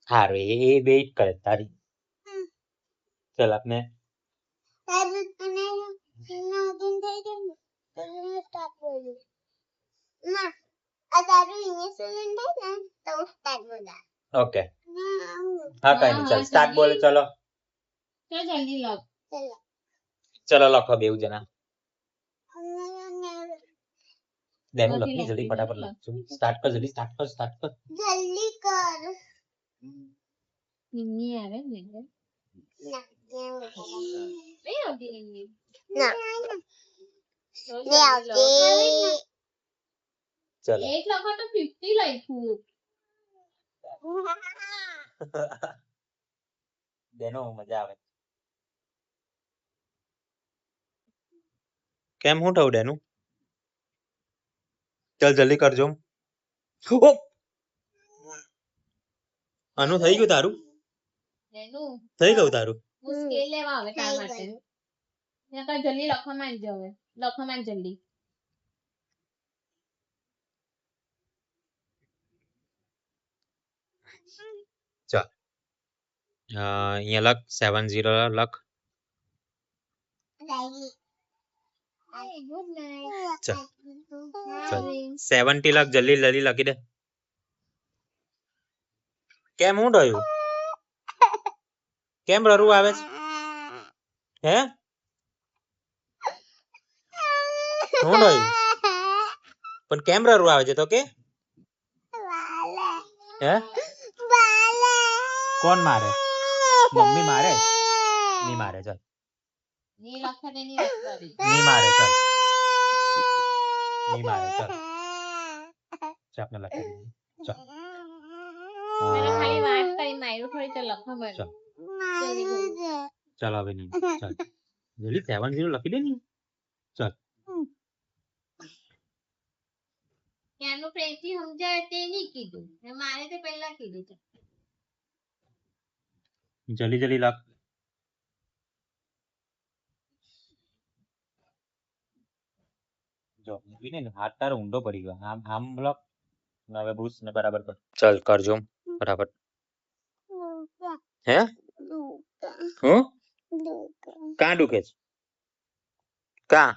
હારું એ વેઇટ કરે તારી ચલ આપને ઓકે હા કઈ નહીં ચાલ સ્ટાર્ટ બોલ ચલો જલ્દી લખ ચલો લખો બેઉ જણા દેનો લખી જલ્દી ફટાફટ લખ સ્ટાર્ટ કર જલ્દી સ્ટાર્ટ કર જલ્દી કર નિન્ની આવે ને ના નહીં આવતી નિન્ની ના તો લે આવતી ચલો એક લખો તો 50 લખ્યું દેનો મજા આવે કેમ હું થયું દેનું ચલ જલ્દી કરજો આનું થઈ ગયું તારું એનું થઈ ગયું તારું મુશ્કેલ લેવા આવે તાર માટે નકર જલ્દી લખવા માંડ હવે લખવા માંડ જલ્દી ચાલ અહીંયા લખ 70 લખ ગુડ નાઈટ ચાલ ચાલ 70 લખ જલ્દી જલ્દી લખી દે કેમ હું થયું કેમ રડવું આવે છે હે હું થયું પણ કેમ રડવું આવે છે તો કે હે કોણ મારે મમ્મી મારે ની મારે ચાલ ની લખા દે ની લખવાની ની મારે ચાલ ની મારે ચાલ ચાપને લખી દે ચાલ મેં ખાલી વાત કરી માર્યું થોડી તો લખવા માંડ ચાલ જલ્દી બોલ ચાલ હવે નહીં ચાલ જલ્દી 70 લખી દે ની ચાલ ક્યાંનું પ્રેમથી સમજાય તે નહીં કીધું ને મારે તે પહેલા કીધું છે જલ્દી જલ્દી લખ જો મૂકીને હાથ તારો ઊંડો પડી ગયો આમ આમ લખ ને હવે બુશ ને બરાબર કર ચાલ કરજો ફટાફટ હે હું કાં દુખે છે કાં